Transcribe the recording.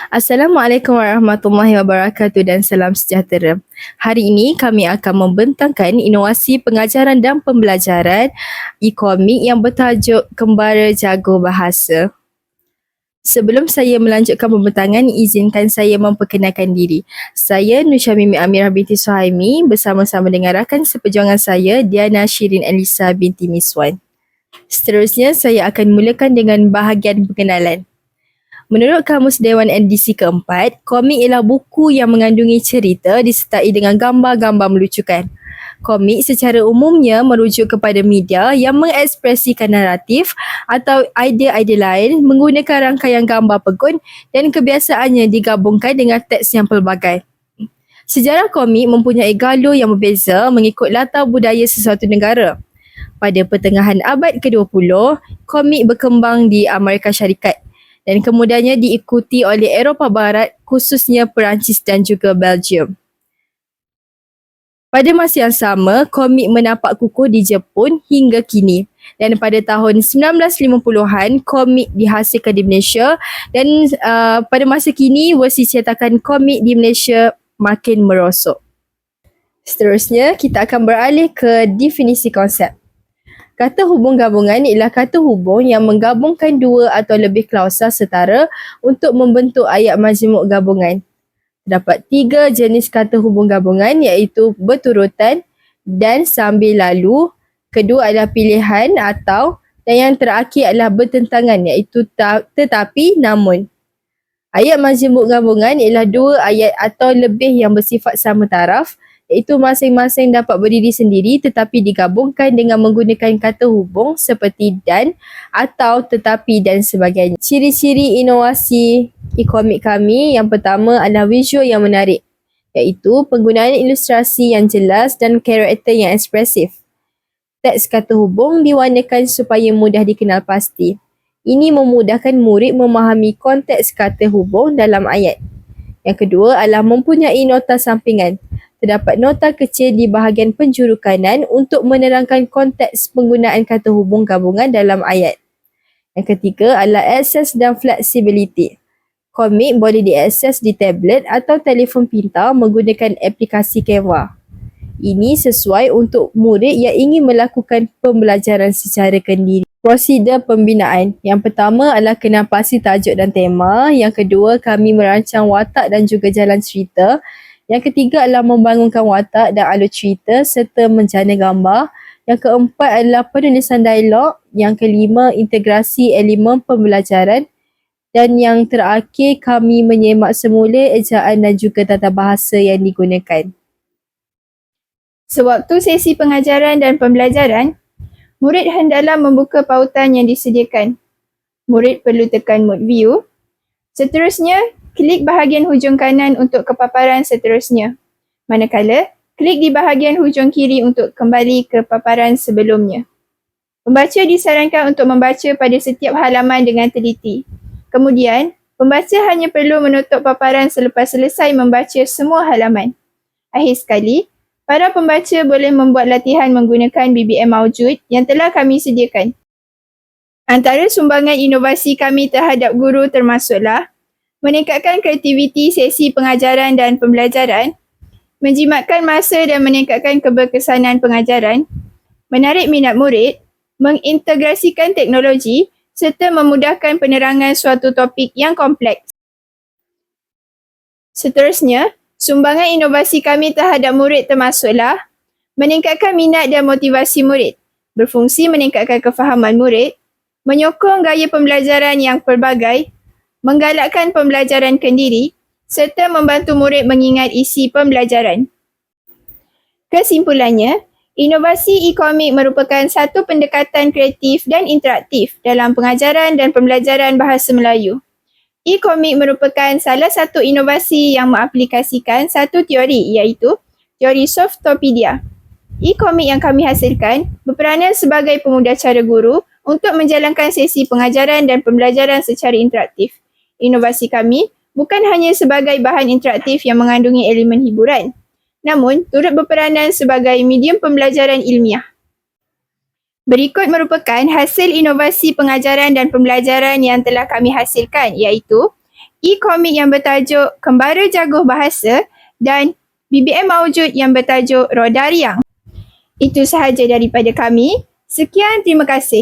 Assalamualaikum warahmatullahi wabarakatuh dan salam sejahtera. Hari ini kami akan membentangkan inovasi pengajaran dan pembelajaran e-komik yang bertajuk Kembara Jago Bahasa. Sebelum saya melanjutkan pembentangan, izinkan saya memperkenalkan diri. Saya Nusha Mimi Amirah binti Suhaimi bersama-sama dengan rakan seperjuangan saya Diana Shirin Elisa binti Miswan. Seterusnya, saya akan mulakan dengan bahagian pengenalan. Menurut Kamus Dewan edisi keempat, komik ialah buku yang mengandungi cerita disertai dengan gambar-gambar melucukan. Komik secara umumnya merujuk kepada media yang mengekspresikan naratif atau idea-idea lain menggunakan rangkaian gambar pegun dan kebiasaannya digabungkan dengan teks yang pelbagai. Sejarah komik mempunyai galur yang berbeza mengikut latar budaya sesuatu negara. Pada pertengahan abad ke-20, komik berkembang di Amerika Syarikat dan kemudiannya diikuti oleh Eropah Barat, khususnya Perancis dan juga Belgium. Pada masa yang sama, komik menapak kukuh di Jepun hingga kini. Dan pada tahun 1950-an, komik dihasilkan di Malaysia dan pada masa kini, versi cetakan komik di Malaysia makin merosot. Seterusnya, kita akan beralih ke definisi konsep. Kata hubung gabungan ialah kata hubung yang menggabungkan dua atau lebih klausa setara untuk membentuk ayat majmuk gabungan. Terdapat 3 jenis kata hubung gabungan iaitu berturutan dan sambil lalu, kedua adalah pilihan atau dan yang terakhir adalah bertentangan iaitu tetapi namun. Ayat majmuk gabungan ialah 2 ayat atau lebih yang bersifat sama taraf iaitu masing-masing dapat berdiri sendiri tetapi digabungkan dengan menggunakan kata hubung seperti dan, atau, tetapi dan sebagainya. Ciri-ciri inovasi e-komik kami yang pertama adalah visual yang menarik iaitu penggunaan ilustrasi yang jelas dan karakter yang ekspresif. Teks kata hubung diwarnakan supaya mudah dikenal pasti. Ini memudahkan murid memahami konteks kata hubung dalam ayat. Yang kedua adalah mempunyai nota sampingan. Terdapat nota kecil di bahagian penjuru kanan untuk menerangkan konteks penggunaan kata hubung gabungan dalam ayat. Yang ketiga adalah akses dan fleksibiliti. Komik boleh diakses di tablet atau telefon pintar menggunakan aplikasi Canva. Ini sesuai untuk murid yang ingin melakukan pembelajaran secara kendiri. Prosedur pembinaan. Yang pertama adalah kenal pasti tajuk dan tema. Yang kedua, kami merancang watak dan juga jalan cerita. Yang ketiga adalah membangunkan watak dan alur cerita serta menjana gambar. Yang keempat adalah penulisan dialog. Yang kelima, integrasi elemen pembelajaran. Dan yang terakhir, kami menyemak semula ejaan dan juga tata bahasa yang digunakan. Sewaktu sesi pengajaran dan pembelajaran, murid hendaklah membuka pautan yang disediakan. Murid perlu tekan mode view. Seterusnya, klik bahagian hujung kanan untuk kepaparan seterusnya. Manakala, klik di bahagian hujung kiri untuk kembali ke paparan sebelumnya. Pembaca disarankan untuk membaca pada setiap halaman dengan teliti. Kemudian, pembaca hanya perlu menutup paparan selepas selesai membaca semua halaman. Akhir sekali, para pembaca boleh membuat latihan menggunakan BBM Maujud yang telah kami sediakan. Antara sumbangan inovasi kami terhadap guru termasuklah meningkatkan kreativiti sesi pengajaran dan pembelajaran, menjimatkan masa dan meningkatkan keberkesanan pengajaran, menarik minat murid, mengintegrasikan teknologi serta memudahkan penerangan suatu topik yang kompleks. Seterusnya, sumbangan inovasi kami terhadap murid termasuklah meningkatkan minat dan motivasi murid, berfungsi meningkatkan kefahaman murid, menyokong gaya pembelajaran yang pelbagai, menggalakkan pembelajaran kendiri serta membantu murid mengingat isi pembelajaran. Kesimpulannya, inovasi e-komik merupakan satu pendekatan kreatif dan interaktif dalam pengajaran dan pembelajaran bahasa Melayu. E-komik merupakan salah satu inovasi yang mengaplikasikan satu teori iaitu teori Softopedia. E-komik yang kami hasilkan berperanan sebagai pemudah cara guru untuk menjalankan sesi pengajaran dan pembelajaran secara interaktif. Inovasi kami bukan hanya sebagai bahan interaktif yang mengandungi elemen hiburan, namun turut berperanan sebagai medium pembelajaran ilmiah. Berikut merupakan hasil inovasi pengajaran dan pembelajaran yang telah kami hasilkan iaitu e-komik yang bertajuk Kembara Jaguh Bahasa dan BBM Maujud yang bertajuk Roda Riang. Itu sahaja daripada kami. Sekian, terima kasih.